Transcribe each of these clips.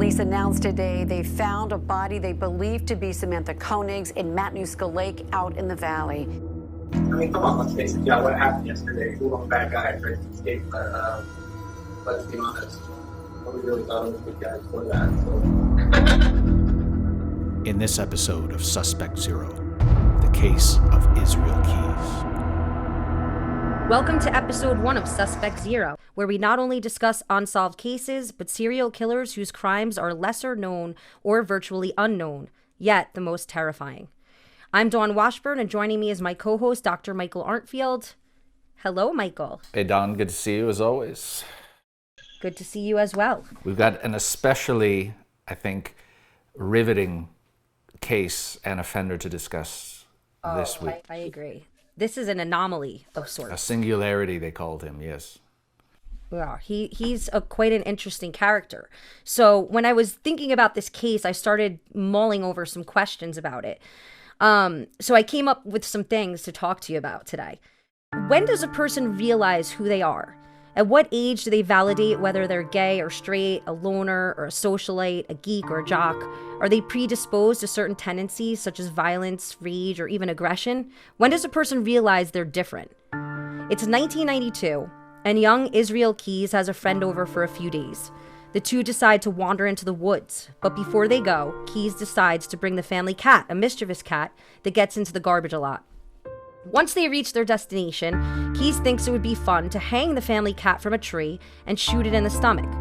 Police announced today they found a body they believe to be Samantha Koenig's in Matanuska Lake out in the valley. I mean, come on, let's face it. Yeah, what happened yesterday? Who was a bad guy tried to escape? Let's be honest. Nobody really thought it was a good guy for that. So. In this episode of Suspect Zero, the case of Israel Keys. Welcome to episode 1 of Suspect Zero, where we not only discuss unsolved cases, but serial killers whose crimes are lesser known or virtually unknown, yet the most terrifying. I'm Dawn Washburn, and joining me is my co-host, Dr. Michael Arntfield. Hello, Michael. Hey, Dawn. Good to see you, as always. Good to see you as well. We've got an especially, I think, riveting case and offender to discuss this week. I agree. This is an anomaly of sorts. A singularity, they called him, yes. Yeah, he's quite an interesting character. So when I was thinking about this case, I started mulling over some questions about it. So I came up with some things to talk to you about today. When does a person realize who they are? At what age do they validate whether they're gay or straight, a loner or a socialite, a geek or a jock? Are they predisposed to certain tendencies such as violence, rage, or even aggression? When does a person realize they're different? It's 1992, and young Israel Keys has a friend over for a few days. The two decide to wander into the woods, but before they go, Keys decides to bring the family cat, a mischievous cat that gets into the garbage a lot. Once they reach their destination, Keys thinks it would be fun to hang the family cat from a tree and shoot it in the stomach.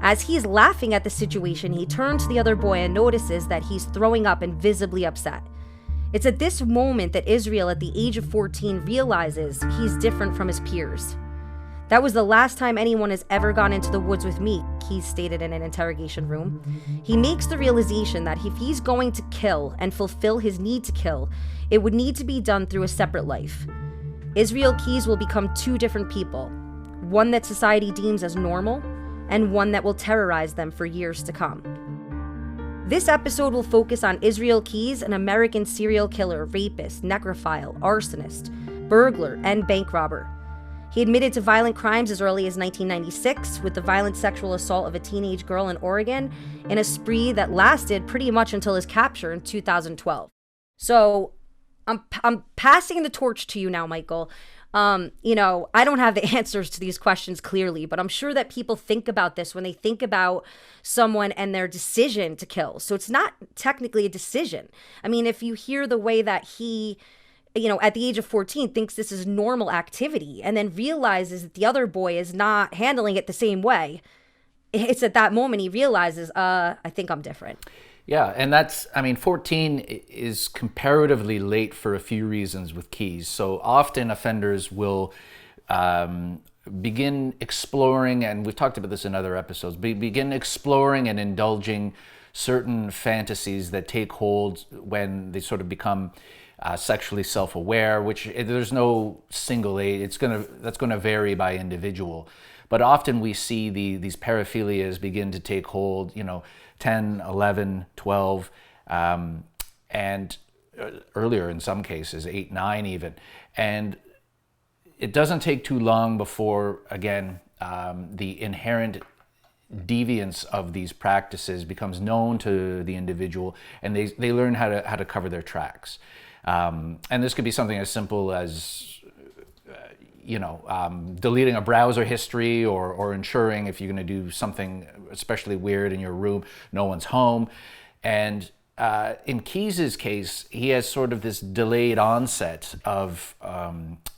As he's laughing at the situation, he turns to the other boy and notices that he's throwing up and visibly upset. It's at this moment that Israel, at the age of 14, realizes he's different from his peers. That was the last time anyone has ever gone into the woods with me, Keys stated in an interrogation room. He makes the realization that if he's going to kill and fulfill his need to kill, it would need to be done through a separate life. Israel Keys will become two different people, one that society deems as normal, and one that will terrorize them for years to come. This episode will focus on Israel Keys, an American serial killer, rapist, necrophile, arsonist, burglar, and bank robber. He admitted to violent crimes as early as 1996 with the violent sexual assault of a teenage girl in Oregon in a spree that lasted pretty much until his capture in 2012. So I'm passing the torch to you now, Michael. I don't have the answers to these questions clearly, but I'm sure that people think about this when they think about someone and their decision to kill. So it's not technically a decision. I mean, if you hear the way that he, at the age of 14, thinks this is normal activity and then realizes that the other boy is not handling it the same way, it's at that moment he realizes, I think I'm different. Yeah, and 14 is comparatively late for a few reasons with Keys. So often offenders will begin exploring, and we've talked about this in other episodes, begin exploring and indulging certain fantasies that take hold when they sort of become sexually self-aware, which there's no single age. That's going to vary by individual. But often we see these paraphilias begin to take hold, 10, 11, 12, and earlier in some cases, 8, 9 even. And it doesn't take too long before, again, the inherent deviance of these practices becomes known to the individual, and they learn how to cover their tracks. And this could be something as simple as deleting a browser history or ensuring if you're going to do something especially weird in your room, no one's home. And in Keys's case, he has sort of this delayed onset of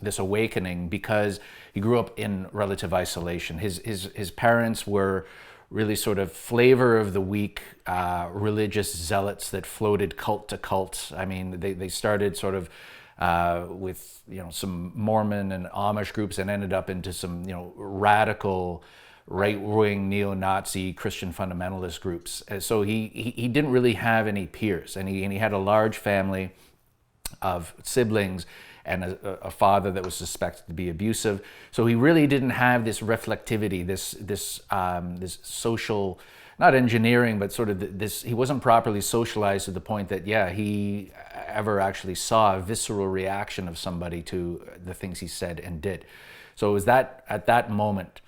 this awakening because he grew up in relative isolation. His parents were really sort of flavor of the week religious zealots that floated cult to cult. I mean, they started sort of with some Mormon and Amish groups and ended up into some radical right-wing neo-Nazi Christian fundamentalist groups. So he didn't really have any peers, and he had a large family of siblings and a father that was suspected to be abusive. So he really didn't have this reflectivity, this social, not engineering, but sort of this, he wasn't properly socialized to the point that, he ever actually saw a visceral reaction of somebody to the things he said and did. So it was that at that moment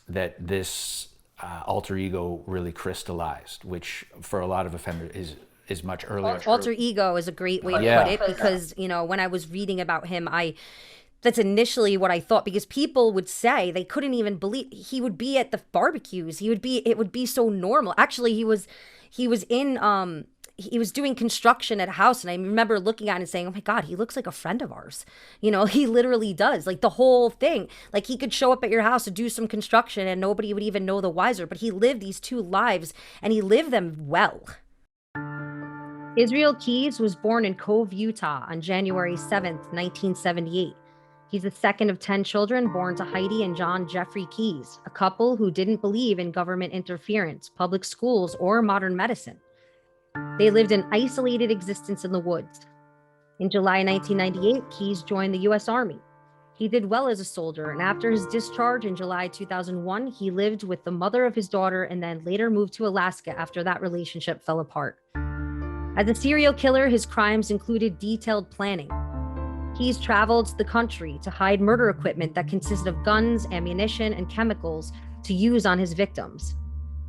that this alter ego really crystallized, which for a lot of offenders is much earlier. Alter ego is a great way to Yeah. put it, because, you know, when I was reading about him, that's initially what I thought, because people would say they couldn't even believe he would be at the barbecues. It would be so normal. Actually, he was doing construction at a house, and I remember looking at it and saying, oh my God, he looks like a friend of ours. You know, he literally does. Like, the whole thing. Like, he could show up at your house to do some construction and nobody would even know the wiser, but he lived these two lives and he lived them well. Israel Keyes was born in Cove, Utah on January 7th, 1978. He's the second of 10 children born to Heidi and John Jeffrey Keyes, a couple who didn't believe in government interference, public schools, or modern medicine. They lived an isolated existence in the woods. In July 1998, Keyes joined the U.S. Army. He did well as a soldier, and after his discharge in July 2001, he lived with the mother of his daughter and then later moved to Alaska after that relationship fell apart. As a serial killer, his crimes included detailed planning. Keyes traveled the country to hide murder equipment that consisted of guns, ammunition, and chemicals to use on his victims.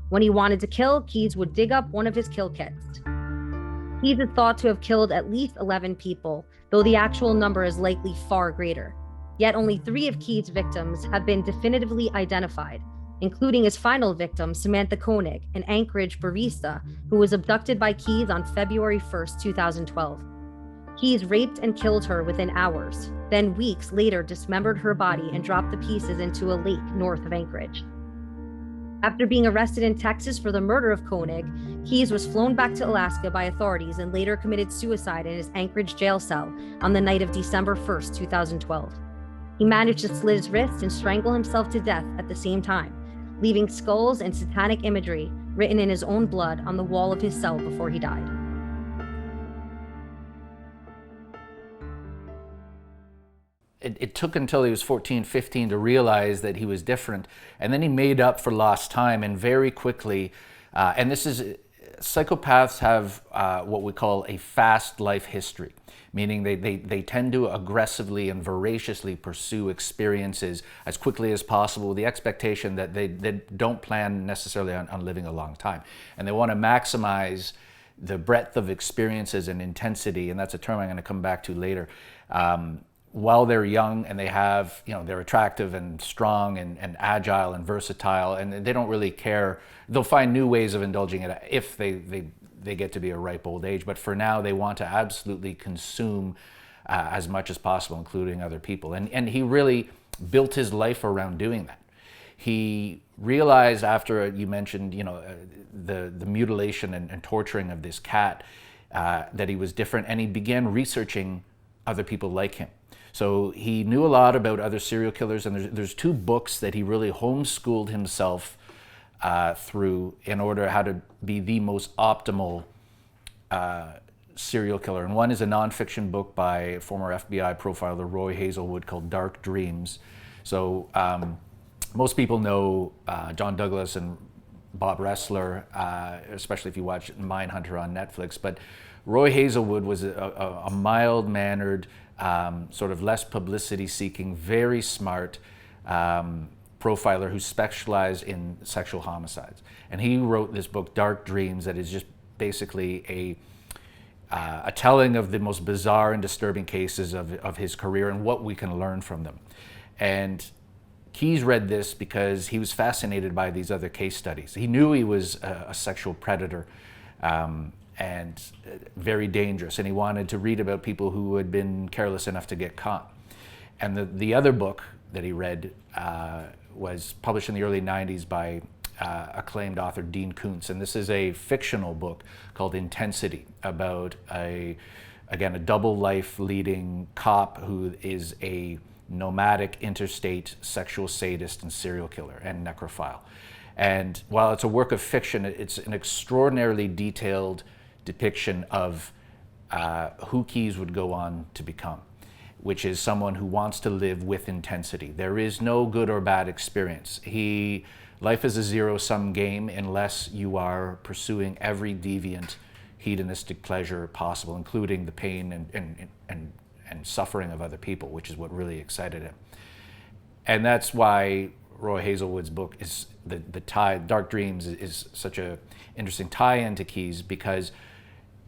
When he wanted to kill, Keyes would dig up one of his kill kits. Keyes is thought to have killed at least 11 people, though the actual number is likely far greater. Yet only 3 of Keyes' victims have been definitively identified, including his final victim, Samantha Koenig, an Anchorage barista who was abducted by Keyes on February 1st, 2012. Keyes raped and killed her within hours, then weeks later dismembered her body and dropped the pieces into a lake north of Anchorage. After being arrested in Texas for the murder of Koenig, Keyes was flown back to Alaska by authorities and later committed suicide in his Anchorage jail cell on the night of December 1st, 2012. He managed to slit his wrist and strangle himself to death at the same time, leaving skulls and satanic imagery written in his own blood on the wall of his cell before he died. It took until he was 14, 15 to realize that he was different. And then he made up for lost time, and very quickly, psychopaths have what we call a fast life history, meaning they tend to aggressively and voraciously pursue experiences as quickly as possible with the expectation that they don't plan necessarily on living a long time. And they want to maximize the breadth of experiences and intensity, and that's a term I'm going to come back to later. While they're young and they have, they're attractive and strong and agile and versatile, and they don't really care. They'll find new ways of indulging it if they get to be a ripe old age. But for now, they want to absolutely consume as much as possible, including other people. And he really built his life around doing that. He realized after you mentioned, the mutilation and torturing of this cat, that he was different, and he began researching other people like him. So he knew a lot about other serial killers, and there's 2 books that he really homeschooled himself through in order how to be the most optimal serial killer. And one is a nonfiction book by former FBI profiler Roy Hazelwood called Dark Dreams. So most people know John Douglas and Bob Ressler, especially if you watch Mindhunter on Netflix. But Roy Hazelwood was a mild-mannered, sort of less publicity-seeking, very smart profiler who specialized in sexual homicides. And he wrote this book, Dark Dreams, that is just basically a telling of the most bizarre and disturbing cases of his career and what we can learn from them. And Keyes read this because he was fascinated by these other case studies. He knew he was a sexual predator, and very dangerous, and he wanted to read about people who had been careless enough to get caught. And the other book that he read was published in the early 90s by acclaimed author Dean Koontz, and this is a fictional book called Intensity, about a double life leading cop who is a nomadic interstate sexual sadist and serial killer and necrophile. And while it's a work of fiction, it's an extraordinarily detailed depiction of who Keyes would go on to become, which is someone who wants to live with intensity. There is no good or bad experience. Life is a zero-sum game unless you are pursuing every deviant hedonistic pleasure possible, including the pain and suffering of other people, which is what really excited him. And that's why Roy Hazelwood's book is the tie. Dark Dreams is such a interesting tie-in to Keyes, because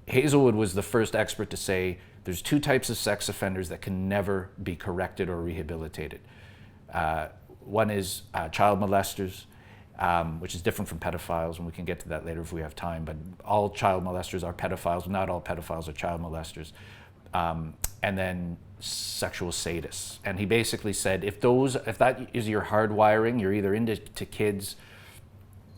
Hazelwood was the first expert to say there's two types of sex offenders that can never be corrected or rehabilitated. One is child molesters, which is different from pedophiles, and we can get to that later if we have time, but all child molesters are pedophiles. Not all pedophiles are child molesters. And then sexual sadists. And he basically said, if that is your hardwiring, you're either into kids,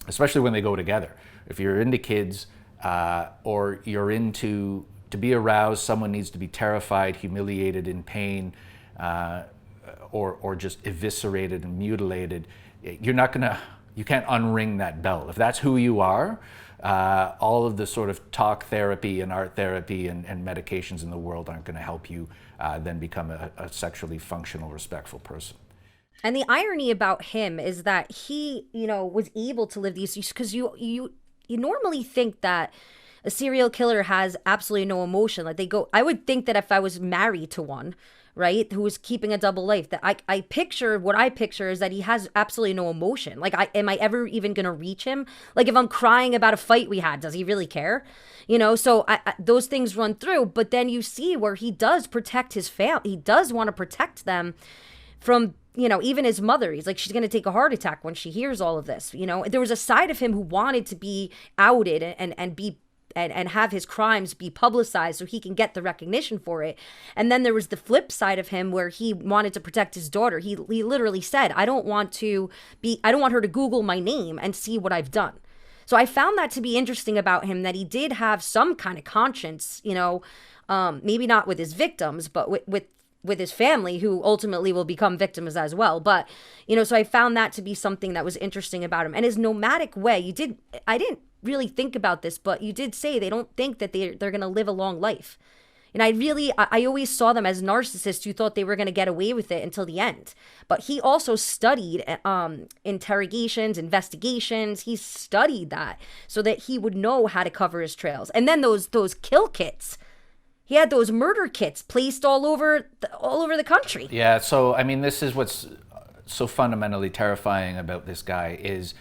especially when they go together. If you're into kids, or you're into, to be aroused, someone needs to be terrified, humiliated, in pain, or just eviscerated and mutilated. You can't unring that bell. If that's who you are, all of the sort of talk therapy and art therapy and medications in the world aren't going to help you then become a sexually functional, respectful person. And the irony about him is that he, was able to live these, because you normally think that a serial killer has absolutely no emotion. Like I would think that if I was married to one, right, who was keeping a double life, that what I picture is that he has absolutely no emotion. Like, am I ever even going to reach him? Like, if I'm crying about a fight we had, does he really care? So those things run through, but then you see where he does protect his family. He does want to protect them from, even his mother. He's like, she's going to take a heart attack when she hears all of this. There was a side of him who wanted to be outed and have his crimes be publicized so he can get the recognition for it. And then there was the flip side of him where he wanted to protect his daughter. He literally said, I don't want her to Google my name and see what I've done. So I found that to be interesting about him, that he did have some kind of conscience, maybe not with his victims, but with his family, who ultimately will become victims as well. But, so I found that to be something that was interesting about him. And his nomadic way, I didn't really think about this, but you did say they don't think that they're going to live a long life. And I always saw them as narcissists who thought they were going to get away with it until the end. But he also studied interrogations, investigations. He studied that so that he would know how to cover his trails. And then those kill kits. He had those murder kits placed all over the country. Yeah, so, this is what's so fundamentally terrifying about this guy is,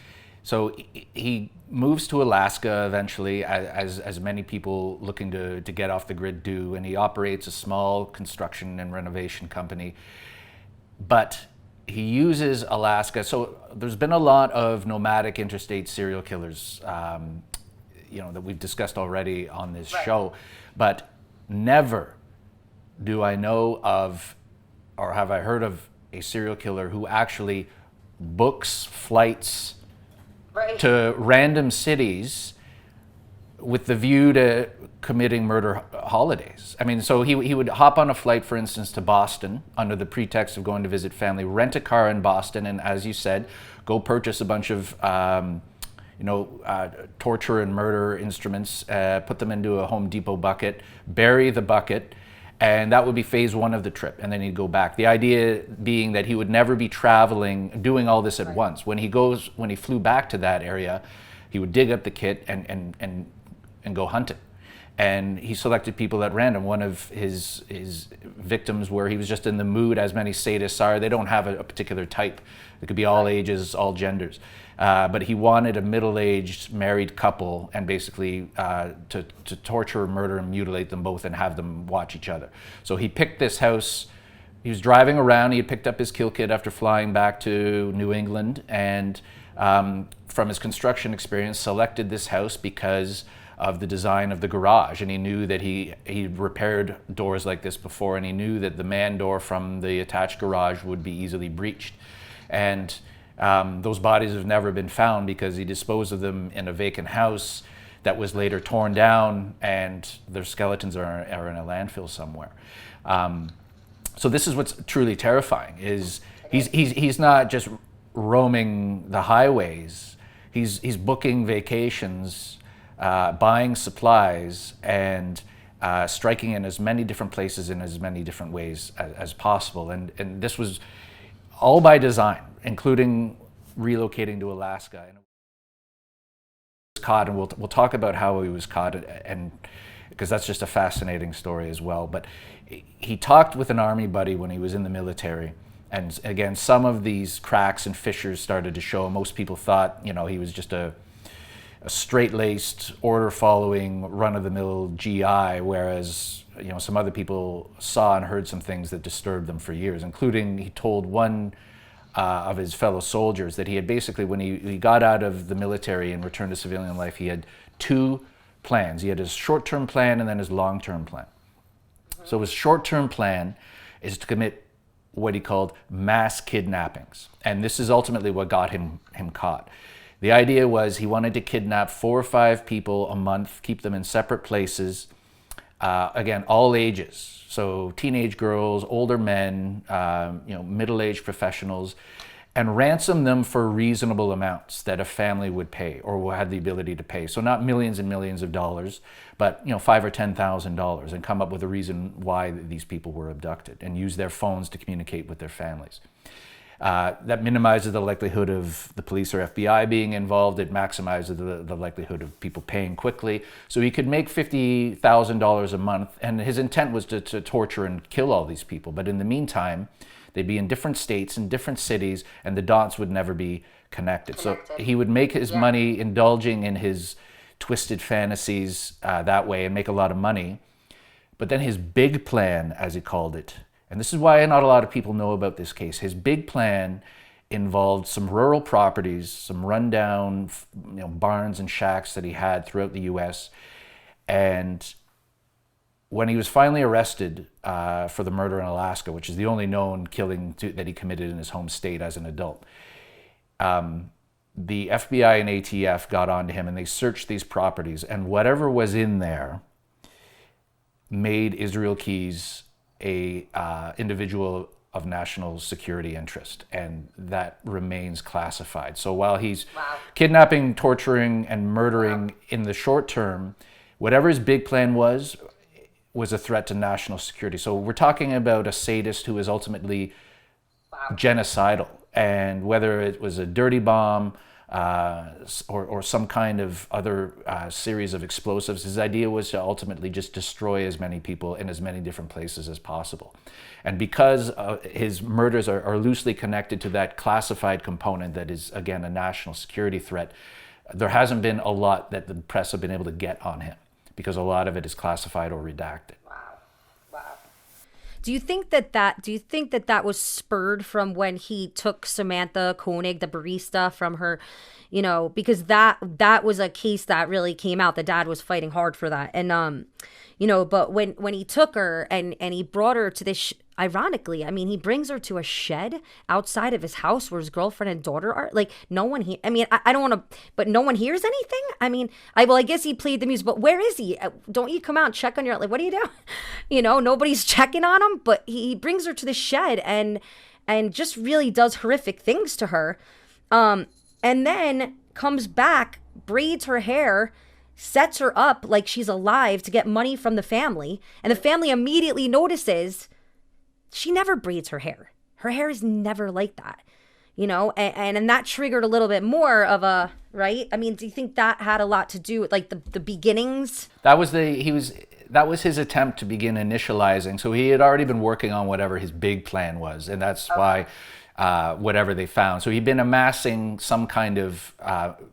so he moves to Alaska eventually, as many people looking to get off the grid do, and he operates a small construction and renovation company. But he uses Alaska. So there's been a lot of nomadic interstate serial killers, that we've discussed already on this show. But never do I know of, or have I heard of, a serial killer who actually books flights to random cities with the view to committing murder holidays. So he would hop on a flight, for instance, to Boston under the pretext of going to visit family, rent a car in Boston, and as you said, go purchase a bunch of torture and murder instruments, put them into a Home Depot bucket, bury the bucket, and that would be phase one of the trip, and then he'd go back. The idea being that he would never be traveling, doing all this at once. When he flew back to that area, he would dig up the kit and go hunting. And he selected people at random. One of his victims, where he was just in the mood, as many sadists are, they don't have a particular type. It could be all ages, all genders. But he wanted a middle-aged married couple, and basically to torture, murder, and mutilate them both and have them watch each other. So he picked this house. He was driving around. He had picked up his kill kit after flying back to New England, and from his construction experience, selected this house because of the design of the garage. And he knew that he'd repaired doors like this before, and he knew that the man door from the attached garage would be easily breached. And those bodies have never been found because he disposed of them in a vacant house that was later torn down, and their skeletons are in a landfill somewhere. So this is what's truly terrifying, is he's not just roaming the highways. He's booking vacations, buying supplies, and striking in as many different places in as many different ways as possible. And this was all by design, including relocating to Alaska. And he was caught, and we'll talk about how he was caught, and because that's just a fascinating story as well. But he talked with an army buddy when he was in the military, And again, some of these cracks and fissures started to show. Most people thought, you know, he was just a straight-laced, order-following, run-of-the-mill GI, whereas, you know, some other people saw and heard some things that disturbed them for years, including he told one of his fellow soldiers that he had basically, when he got out of the military and returned to civilian life, he had two plans. He had his short-term plan and then his long-term plan. So his short-term plan is to commit what he called mass kidnappings. And this is ultimately what got him caught. The idea was he wanted to kidnap 4 or 5 people a month, keep them in separate places, again, all ages. So teenage girls, older men, you know, middle-aged professionals, and ransom them for reasonable amounts that a family would pay or had the ability to pay. So not millions and millions of dollars, but, you know, $5,000 or $10,000, and come up with a reason why these people were abducted and use their phones to communicate with their families. That minimizes the likelihood of the police or FBI being involved. It maximizes the likelihood of people paying quickly. So he could make $50,000 a month, and his intent was to torture and kill all these people. But in the meantime, they'd be in different states, in different cities, and the dots would never be connected. So he would make his money indulging in his twisted fantasies that way and make a lot of money. But then his big plan, as he called it, and this is why not a lot of people know about this case. His big plan involved some rural properties, some rundown, you know, barns and shacks that he had throughout the U.S. And when he was finally arrested for the murder in Alaska, which is the only known killing that he committed in his home state as an adult, the FBI and ATF got onto him and they searched these properties, and whatever was in there made Israel Keyes a individual of national security interest, and that remains classified. So while he's kidnapping, torturing, and murdering in the short term, whatever his big plan was a threat to national security. So we're talking about a sadist who is ultimately genocidal, and whether it was a dirty bomb or some kind of other series of explosives, his idea was to ultimately just destroy as many people in as many different places as possible. And because his murders are loosely connected to that classified component that is, again, a national security threat, there hasn't been a lot that the press have been able to get on him, because a lot of it is classified or redacted. Do you think that was spurred from when he took Samantha Koenig, the barista, from her, you know, because that was a case that really came out. The dad was fighting hard for that. And, you know, but when he took her and he brought her to this, ironically, I mean, he brings her to a shed outside of his house where his girlfriend and daughter are. Like, no one I mean, I don't want to, but no one hears anything. I mean, I guess he played the music, but where is he? Don't you come out and check on your, like, what are you doing? You know, nobody's checking on him, but he brings her to the shed and just really does horrific things to her. And then comes back, braids her hair, sets her up like she's alive to get money from the family. And the family immediately notices she never braids her hair. Her hair is never like that, you know, and that triggered a little bit more of a, right? I mean, do you think that had a lot to do with like the beginnings? That was his attempt to begin initializing. So he had already been working on whatever his big plan was, and that's why whatever they found. So he'd been amassing some kind of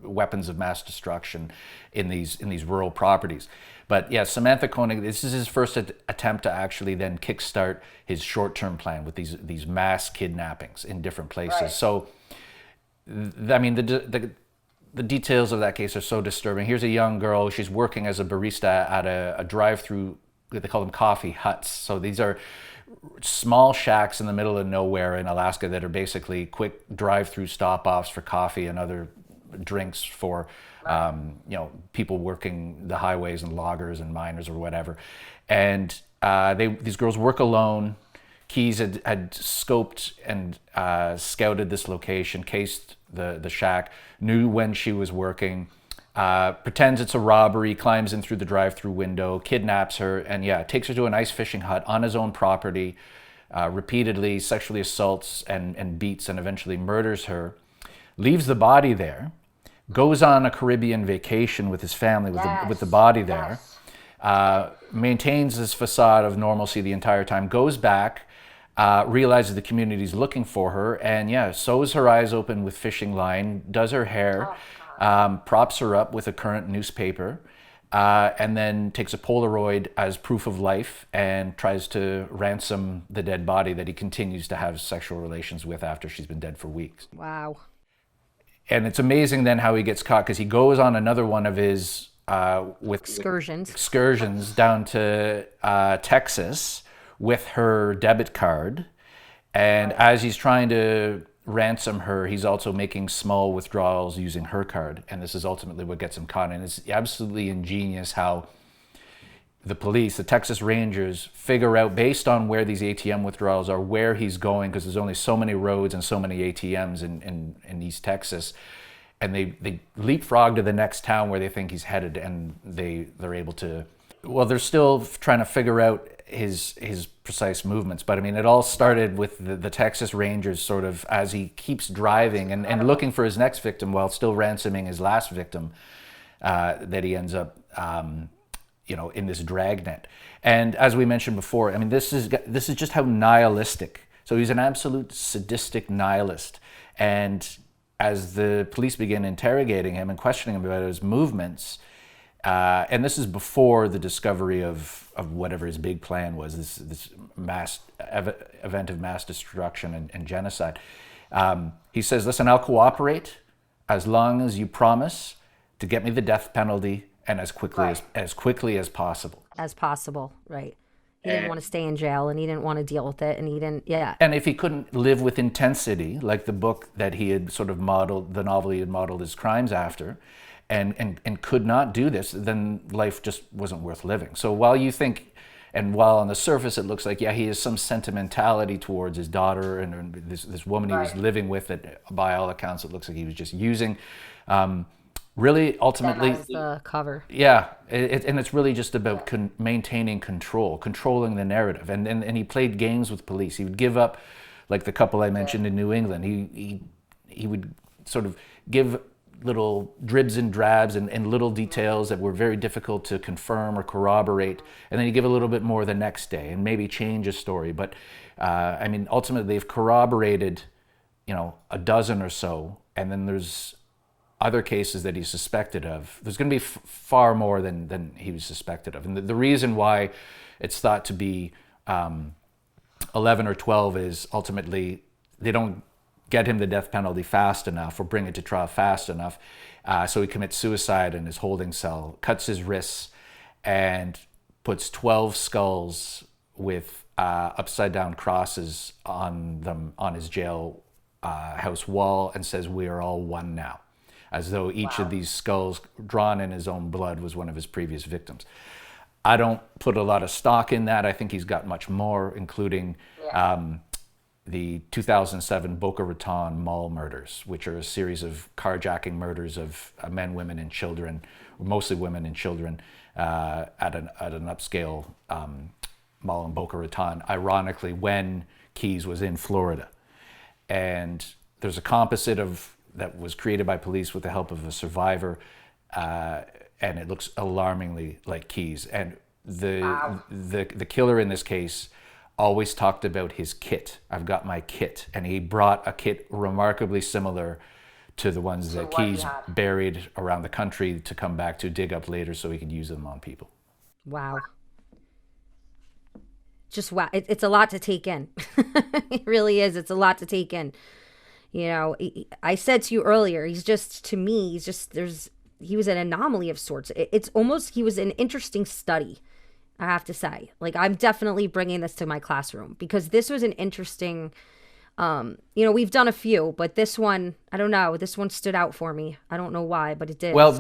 weapons of mass destruction in these rural properties. But yeah, Samantha Koenig, this is his first attempt to actually then kickstart his short-term plan with these mass kidnappings in different places. Right. So, I mean, the details of that case are so disturbing. Here's a young girl. She's working as a barista at a drive-through. They call them coffee huts. So these are small shacks in the middle of nowhere in Alaska that are basically quick drive-through stop-offs for coffee and other drinks for you know, people working the highways and loggers and miners or whatever. And these girls work alone. Keyes had scoped and scouted this location, cased the shack, knew when she was working, pretends it's a robbery, climbs in through the drive-through window, kidnaps her, and yeah, takes her to an ice fishing hut on his own property, repeatedly sexually assaults and beats and eventually murders her, leaves the body there, goes on a Caribbean vacation with his family with the body there, maintains this facade of normalcy the entire time, goes back, realizes the community's looking for her, and yeah, sews her eyes open with fishing line, does her hair, props her up with a current newspaper, and then takes a Polaroid as proof of life and tries to ransom the dead body that he continues to have sexual relations with after she's been dead for weeks. Wow. And it's amazing then how he gets caught, because he goes on another one of his excursions down to Texas with her debit card. And as he's trying to ransom her, he's also making small withdrawals using her card. And this is ultimately what gets him caught. And it's absolutely ingenious how the police, the Texas Rangers, figure out, based on where these ATM withdrawals are, where he's going, because there's only so many roads and so many ATMs in East Texas. And they leapfrog to the next town where they think he's headed, and they're able to, well, they're still trying to figure out his precise movements. But I mean, it all started with the Texas Rangers sort of, as he keeps driving and looking for his next victim while still ransoming his last victim, that he ends up in this dragnet. And as we mentioned before, I mean, this is just how nihilistic. So he's an absolute sadistic nihilist. And as the police begin interrogating him and questioning him about his movements, and this is before the discovery of whatever his big plan was, this event of mass destruction and genocide. He says, "Listen, I'll cooperate as long as you promise to get me the death penalty, and as quickly as possible." As possible, right. He didn't want to stay in jail, and he didn't want to deal with it, and he didn't, yeah. And if he couldn't live with intensity, like the book that he had sort of modeled, the novel he had modeled his crimes after, and could not do this, then life just wasn't worth living. So while you think, and while on the surface it looks like, yeah, he has some sentimentality towards his daughter and this woman he was living with, that by all accounts it looks like he was just using, really, ultimately, that's the cover. Yeah, and it's really just about maintaining controlling the narrative. And he played games with police. He would give up, like the couple I mentioned in New England. He would sort of give little dribs and drabs and little details that were very difficult to confirm or corroborate, and then he'd give a little bit more the next day and maybe change a story. But I mean, ultimately, they've corroborated, a dozen or so, and then there's other cases that he's suspected of. There's going to be far more than he was suspected of. And the reason why it's thought to be 11 or 12 is ultimately they don't get him the death penalty fast enough or bring it to trial fast enough. So he commits suicide in his holding cell, cuts his wrists, and puts 12 skulls with upside down crosses on them on his jail house wall, and says, "We are all one now," as though each of these skulls drawn in his own blood was one of his previous victims. I don't put a lot of stock in that. I think he's got much more, including the 2007 Boca Raton mall murders, which are a series of carjacking murders of men, women, and children, mostly women and children, at an upscale mall in Boca Raton, ironically when Keyes was in Florida. And there's a composite that was created by police with the help of a survivor, and it looks alarmingly like Keyes. And the killer in this case always talked about his kit. "I've got my kit," and he brought a kit remarkably similar to the ones that Keyes buried around the country to come back to dig up later so he could use them on people. Wow. Just wow. It's a lot to take in. It really is. It's a lot to take in. I said to you earlier, to me, he was an anomaly of sorts. It's almost, he was an interesting study, I have to say. Like, I'm definitely bringing this to my classroom, because this was an interesting, we've done a few, but this one, I don't know, this one stood out for me. I don't know why, but it did. Well,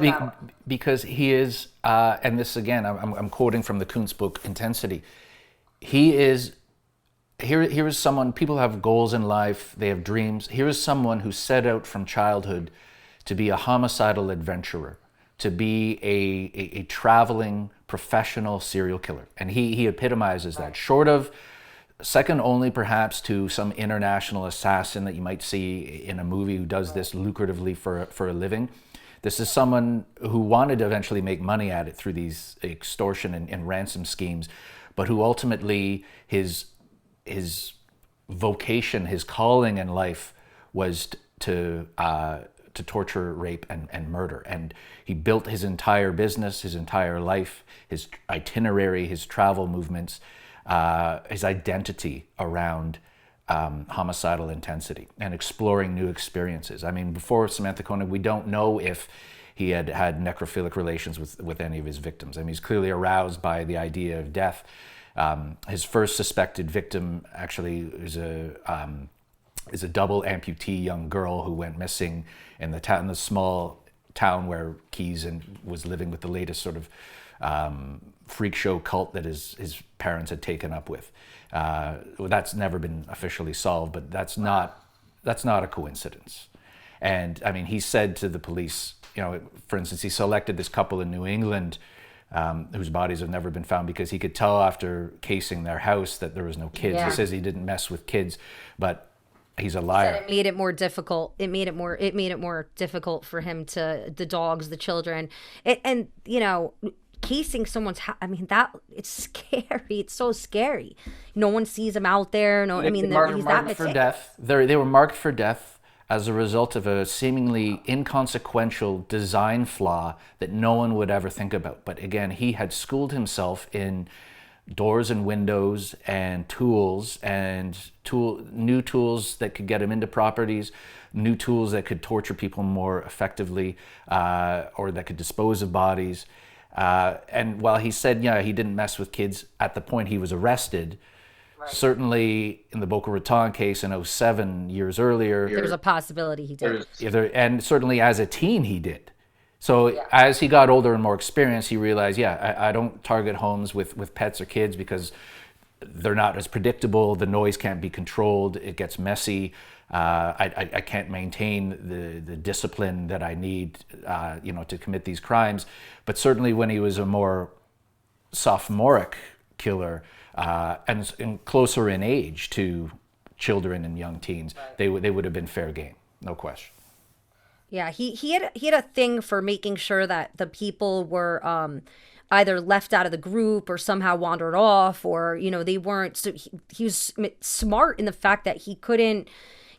because he is, and this again, I'm quoting from the Kuntz book, Intensity. He is, here is someone, people have goals in life, they have dreams. Here is someone who set out from childhood to be a homicidal adventurer, to be a traveling professional serial killer. And he epitomizes that, short of, second only perhaps to some international assassin that you might see in a movie who does this lucratively for a living. This is someone who wanted to eventually make money at it through these extortion and ransom schemes, but who ultimately his vocation, his calling in life was to torture, rape, and murder. And he built his entire business, his entire life, his itinerary, his travel movements, his identity around homicidal intensity and exploring new experiences. I mean, before Samantha Koenig, we don't know if he had had necrophilic relations with any of his victims. I mean, he's clearly aroused by the idea of death. His first suspected victim actually is a double amputee young girl who went missing in the small town where Keyes was living with the latest sort of freak show cult that his parents had taken up with. That's never been officially solved, but that's not a coincidence. And I mean, he said to the police, you know, for instance, he selected this couple in New England whose bodies have never been found because he could tell after casing their house that there was no kids. Yeah. He says he didn't mess with kids, but he's a liar. It made it more difficult. It made it more difficult for him the dogs, the children, and you know, casing someone's house. I mean, it's scary. It's so scary. No one sees him out there. No, I mean, he's marked for death. They were marked for death as a result of a seemingly inconsequential design flaw that no one would ever think about. But again, he had schooled himself in doors and windows and tools and new tools that could get him into properties, new tools that could torture people more effectively, or that could dispose of bodies. And while he said, yeah, he didn't mess with kids at the point he was arrested, certainly in the Boca Raton case in 2007, years earlier, there was a possibility he did. And certainly as a teen he did. So as he got older and more experienced, he realized, I don't target homes with pets or kids because they're not as predictable. The noise can't be controlled. It gets messy. I can't maintain the discipline that I need, to commit these crimes. But certainly when he was a more sophomoric killer and closer in age to children and young teens, they would have been fair game, no question. Yeah, he had a thing for making sure that the people were either left out of the group or somehow wandered off, or they weren't. So he was smart in the fact that he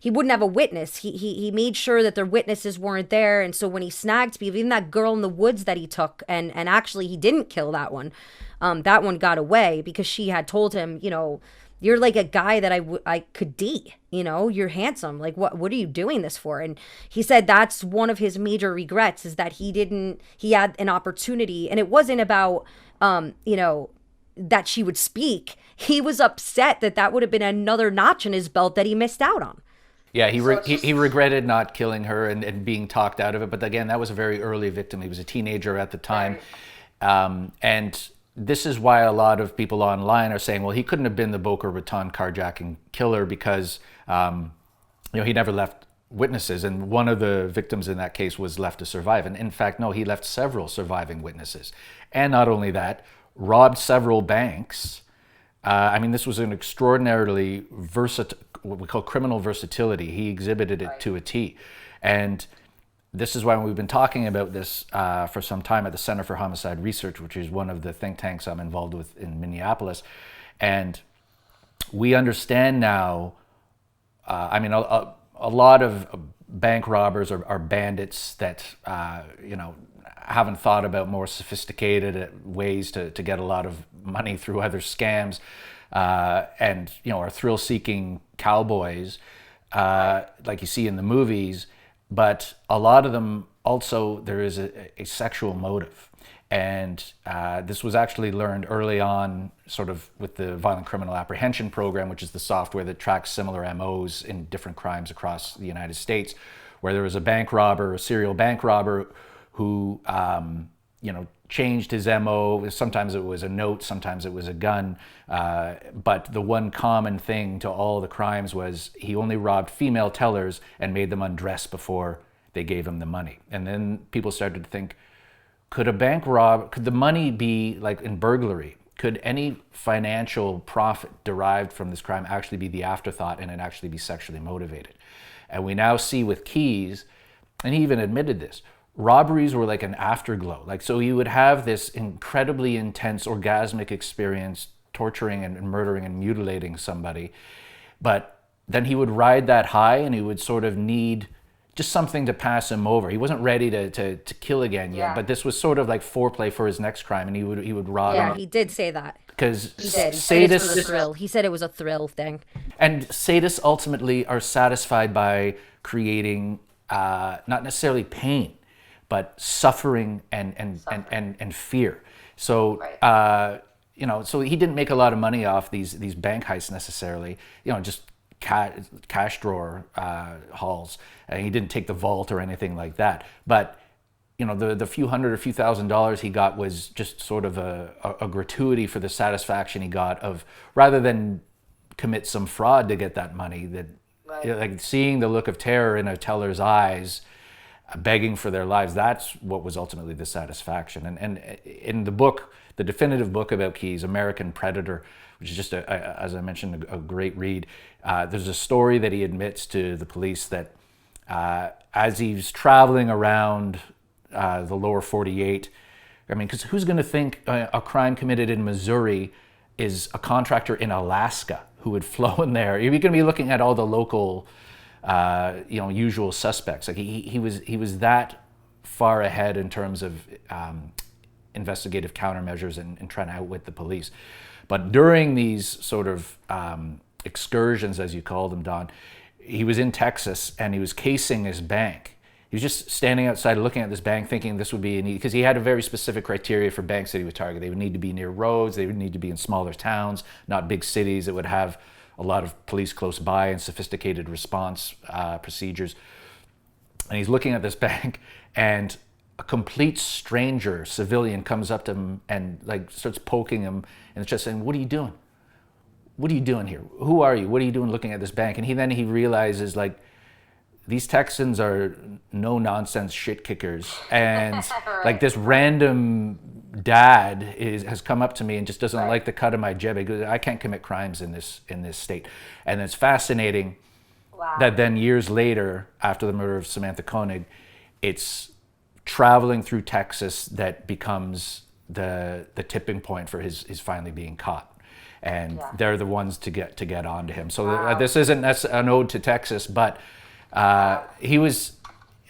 wouldn't have a witness. He made sure that their witnesses weren't there, and so when he snagged people, even that girl in the woods that he took, and actually he didn't kill that one. That one got away because she had told him, you're like a guy that I could date, you're handsome. Like, what are you doing this for? And he said that's one of his major regrets, is that he had an opportunity, and it wasn't about, that she would speak. He was upset that would have been another notch in his belt that he missed out on. Yeah, he regretted not killing her and being talked out of it. But again, that was a very early victim. He was a teenager at the time. And this is why a lot of people online are saying, well, he couldn't have been the Boca Raton carjacking killer because, he never left witnesses. And one of the victims in that case was left to survive. And in fact, no, he left several surviving witnesses. And not only that, robbed several banks. This was an extraordinarily what we call criminal versatility. He exhibited it to a T. And this is why we've been talking about this for some time at the Center for Homicide Research, which is one of the think tanks I'm involved with in Minneapolis. And we understand now, a lot of bank robbers are bandits that, haven't thought about more sophisticated ways to get a lot of money through other scams, and, are thrill-seeking cowboys, like you see in the movies. But a lot of them also, there is a sexual motive. And this was actually learned early on, sort of with the Violent Criminal Apprehension Program, which is the software that tracks similar MOs in different crimes across the United States, where there was a serial bank robber who, changed his MO. Sometimes it was a note, sometimes it was a gun. But the one common thing to all the crimes was he only robbed female tellers and made them undress before they gave him the money. And then people started to think, could the money be like in burglary? Could any financial profit derived from this crime actually be the afterthought and it actually be sexually motivated? And we now see with Keyes, and he even admitted this, robberies were like an afterglow. So you would have this incredibly intense orgasmic experience torturing and murdering and mutilating somebody, but then he would ride that high, and he would sort of need just something to pass him over. He wasn't ready to kill again yet, but this was sort of like foreplay for his next crime, and he would rob him. Yeah, he did say that. Because He did. He said it was a thrill. He said it was a thrill thing. And sadists ultimately are satisfied by creating not necessarily pain, but suffering and fear. So you know, so he didn't make a lot of money off these bank heists necessarily. You know, just cash drawer hauls. And he didn't take the vault or anything like that. But you know, the few hundred or few $1,000s he got was just sort of a gratuity for the satisfaction he got of, rather than commit some fraud to get that money, that you know, like seeing the look of terror in a teller's eyes, begging for their lives, that's what was ultimately the satisfaction. And in the book, the definitive book about Keyes, American Predator, which is just, as I mentioned, a great read, there's a story that he admits to the police that as he's traveling around the lower 48, I mean, because who's going to think a crime committed in Missouri is a contractor in Alaska who would flown there? You're going to be looking at all the local, you know, usual suspects. Like he was that far ahead in terms of investigative countermeasures and trying to outwit the police. But during these sort of excursions, as you called them, Don, he was in Texas and he was casing his bank. He was just standing outside looking at this bank thinking this would be an easy, because he had a very specific criteria for banks that he would target. They would need to be near roads, they would need to be in smaller towns, not big cities that would have a lot of police close by and sophisticated response procedures. And he's looking at this bank, and a complete stranger, civilian, comes up to him and like starts poking him in the chest saying, "What are you doing? What are you doing here? Who are you? What are you doing looking at this bank?" And he realizes, like, these Texans are no nonsense shit kickers, and like this random dad has come up to me and just doesn't like the cut of my jib. He goes, "I can't commit crimes in this state." And it's fascinating that then years later, after the murder of Samantha Koenig, it's traveling through Texas that becomes the tipping point for his finally being caught. And they're the ones to get onto him. So this isn't an ode to Texas, but he was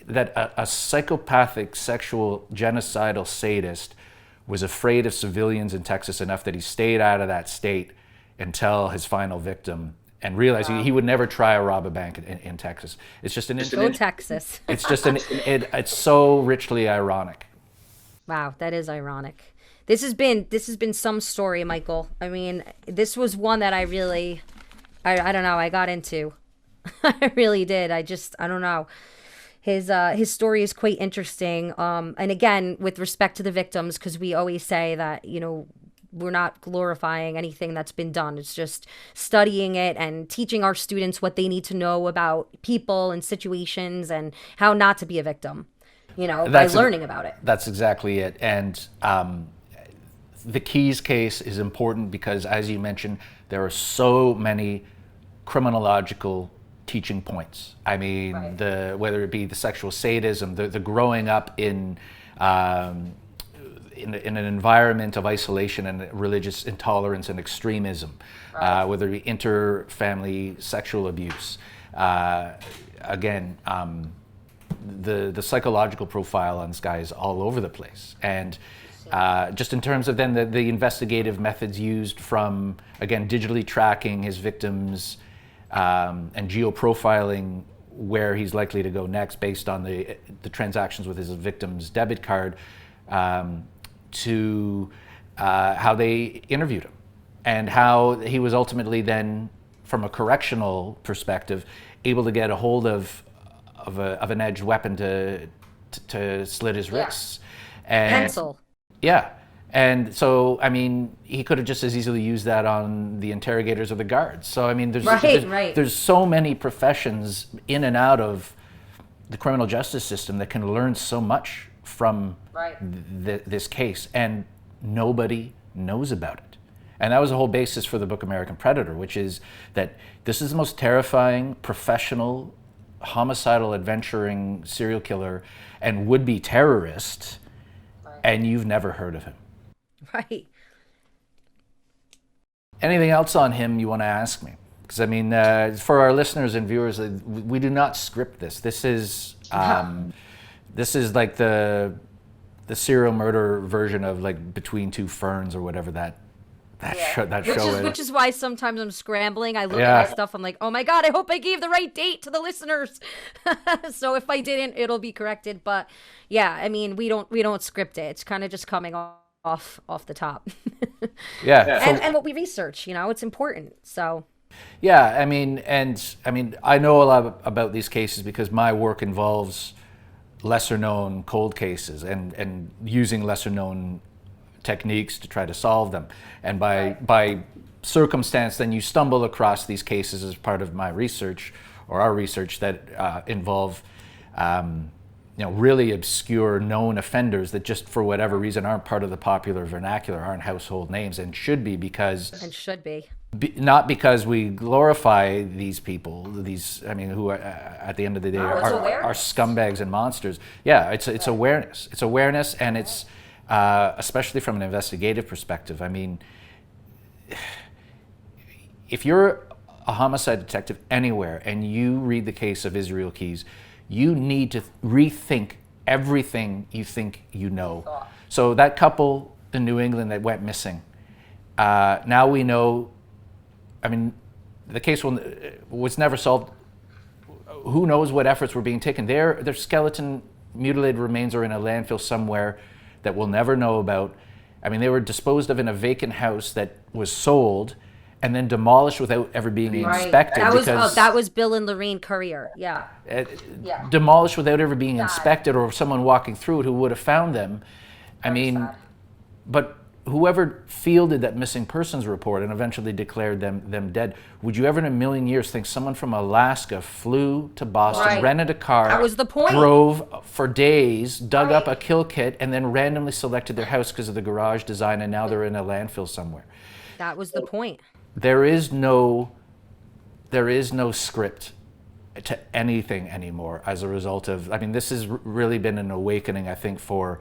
a psychopathic, sexual, genocidal sadist was afraid of civilians in Texas enough that he stayed out of that state until his final victim, and realized he would never try to rob a bank in Texas. It's just Go Texas. It's just it's so richly ironic. Wow, that is ironic. This has been some story, Michael. I mean, this was one that I really, I don't know, I got into. I really did. I don't know. His story is quite interesting. And again, with respect to the victims, because we always say that, you know, we're not glorifying anything that's been done. It's just studying it and teaching our students what they need to know about people and situations and how not to be a victim, you know, by learning about it. That's exactly it. And the Keyes case is important because, as you mentioned, there are so many criminological teaching points. I mean, whether it be the sexual sadism, the growing up in an environment of isolation and religious intolerance and extremism, whether it be inter-family sexual abuse. Again, the psychological profile on this guy is all over the place. And just in terms of then the investigative methods used, from, again, digitally tracking his victims and geoprofiling where he's likely to go next based on the transactions with his victim's debit card, to how they interviewed him, and how he was ultimately then, from a correctional perspective, able to get a hold of an edged weapon to slit his wrists. And Pencil. Yeah. And so, I mean, he could have just as easily used that on the interrogators or the guards. So, I mean, there's so many professions in and out of the criminal justice system that can learn so much from this case, and nobody knows about it. And that was the whole basis for the book American Predator, which is that this is the most terrifying, professional, homicidal, adventuring serial killer and would-be terrorist, and you've never heard of him. Right. Anything else on him you want to ask me? Because I mean, for our listeners and viewers, we do not script this. This is like the serial murder version of like Between Two Ferns or whatever that show is. Which is why sometimes I'm scrambling. I look at my stuff. I'm like, oh my God, I hope I gave the right date to the listeners. So if I didn't, it'll be corrected. But yeah, I mean, we don't script it. It's kind of just coming off the top. And what we research, it's important. So. Yeah, I mean, I know a lot about these cases because my work involves lesser known cold cases and using lesser known techniques to try to solve them. And by circumstance, then you stumble across these cases as part of my research or our research that involve really obscure known offenders that just for whatever reason aren't part of the popular vernacular, aren't household names, and should be not because we glorify these people, who at the end of the day are scumbags and monsters. Yeah, it's awareness. It's awareness, and it's especially from an investigative perspective. I mean, if you're a homicide detective anywhere and you read the case of Israel Keyes, you need to rethink everything you think you know. So that couple in New England that went missing, now we know. I mean, the case was never solved. Who knows what efforts were being taken? Their skeleton, mutilated remains are in a landfill somewhere that we'll never know about. I mean, they were disposed of in a vacant house that was sold and then demolished without ever being inspected. That was Bill and Lorraine Currier. Yeah. Demolished without ever being inspected, or someone walking through it who would have found them. But whoever fielded that missing persons report and eventually declared them dead, would you ever in a million years think someone from Alaska flew to Boston, rented a car, that was the point, drove for days, dug up a kill kit, and then randomly selected their house because of the garage design, and now they're in a landfill somewhere? That was the point. There is no script to anything anymore as a result of, this has really been an awakening, I think, for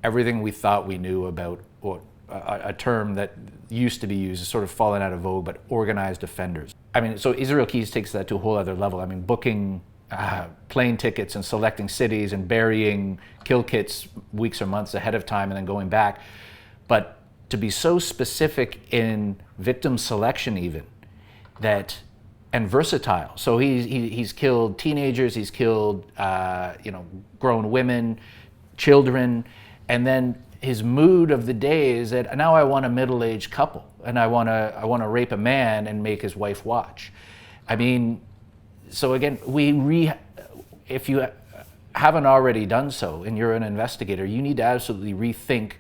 everything we thought we knew about what a term that used to be used is sort of fallen out of vogue, but organized offenders. So Israel Keyes takes that to a whole other level. Booking plane tickets and selecting cities and burying kill kits weeks or months ahead of time and then going back. But to be so specific in victim selection even, and versatile. So he's killed teenagers, he's killed grown women, children, and then his mood of the day is that now I want a middle-aged couple, and I want to rape a man and make his wife watch. So again, if you haven't already done so, and you're an investigator, you need to absolutely rethink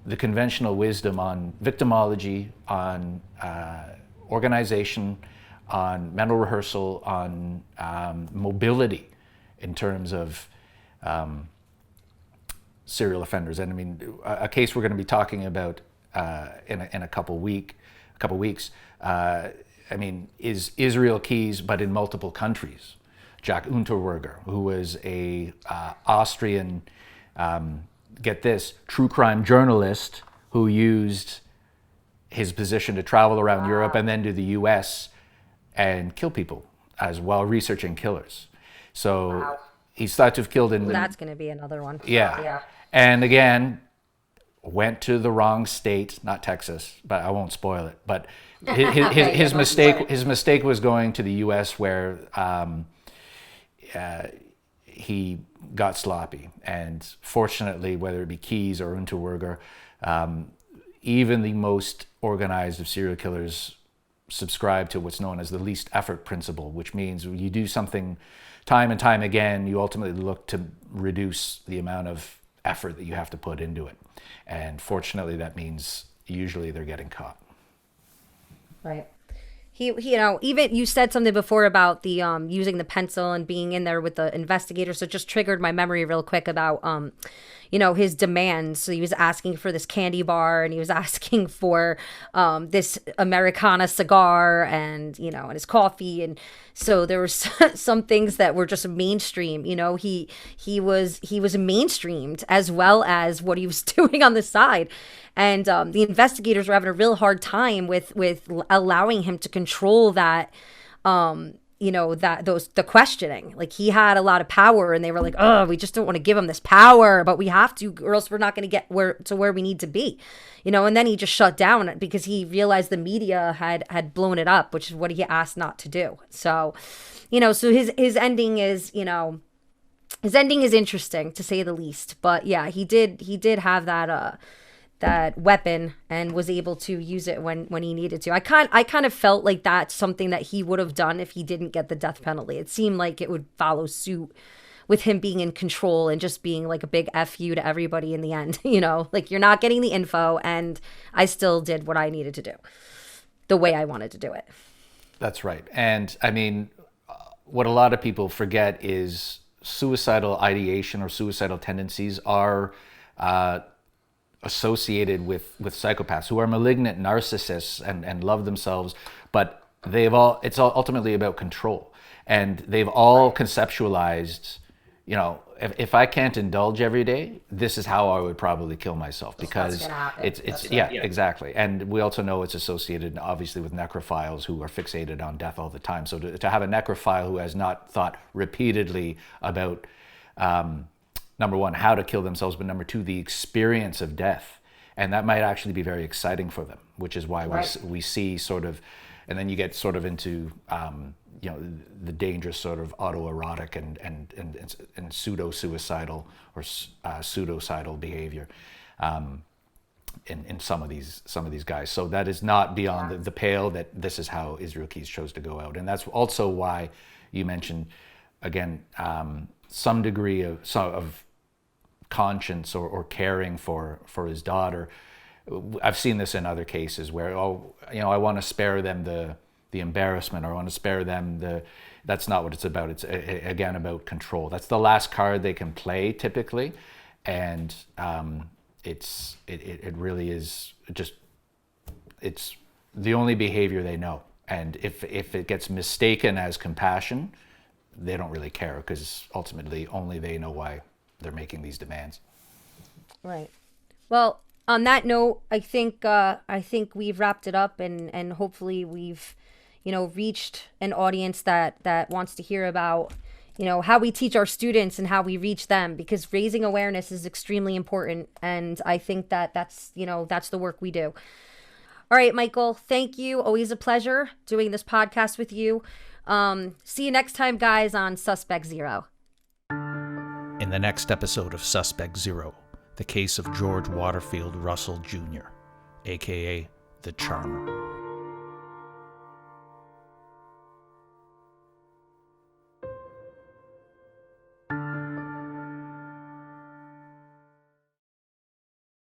the conventional wisdom on victimology, on organization, on mental rehearsal, on mobility in terms of serial offenders. And a case we're going to be talking about in a couple weeks, is Israel Keyes, but in multiple countries. Jack Unterweger, who was a Austrian, get this, true crime journalist who used his position to travel around Europe and then to the US and kill people as while researching killers. So he's thought to have killed in... That's going to be another one. Yeah. And again, went to the wrong state, not Texas, but I won't spoil it. But his mistake was going to the US where he got sloppy. And fortunately, whether it be Keyes or Unterweger, even the most organized of serial killers subscribe to what's known as the least effort principle, which means when you do something time and time again, you ultimately look to reduce the amount of effort that you have to put into it. And fortunately, that means usually they're getting caught. Right. He even you said something before about the using the pencil and being in there with the investigators. So it just triggered my memory real quick about his demands. So he was asking for this candy bar, and he was asking for this Americana cigar, and and his coffee, and so there were some things that were just mainstream. He was mainstreamed as well as what he was doing on the side. And the investigators were having a real hard time with allowing him to control that, the questioning. Like, he had a lot of power, and they were like, oh, we just don't want to give him this power, but we have to, or else we're not going to get where we need to be, and then he just shut down because he realized the media had blown it up, which is what he asked not to do. So, so his ending is, his ending is interesting, to say the least. But yeah, he did have that weapon and was able to use it when he needed to. I kind of felt like that's something that he would have done if he didn't get the death penalty. It seemed like it would follow suit with him being in control and just being like a big F you to everybody in the end. Like, you're not getting the info, and I still did what I needed to do the way I wanted to do it. That's right. And I mean, what a lot of people forget is suicidal ideation or suicidal tendencies are associated with psychopaths who are malignant narcissists and love themselves, but it's all ultimately about control. And they've all conceptualized, if I can't indulge every day, this is how I would probably kill myself, because exactly. And we also know it's associated obviously with necrophiles who are fixated on death all the time. So to have a necrophile who has not thought repeatedly about number one, how to kill themselves, but number two, the experience of death. And that might actually be very exciting for them, which is why we see sort of, and then you get sort of into, the dangerous sort of autoerotic and pseudo-suicidal or pseudocidal behavior in some of these guys. So that is not beyond the pale that this is how Israel Keys chose to go out. And that's also why you mentioned, again, some degree of conscience or caring for his daughter. I've seen this in other cases where, I want to spare them the embarrassment, or I want to spare them that's not what it's about. It's again about control. That's the last card they can play typically, and it really is just, it's the only behavior they know. And if it gets mistaken as compassion, they don't really care, because ultimately only they know why they're making these demands. Right. Well, on that note, I think we've wrapped it up, and hopefully we've, reached an audience that wants to hear about, how we teach our students and how we reach them, because raising awareness is extremely important. And I think that's the work we do. All right, Michael, thank you. Always a pleasure doing this podcast with you. See you next time, guys, on Suspect Zero. In the next episode of Suspect Zero, the case of George Waterfield Russell Jr., aka the Charmer.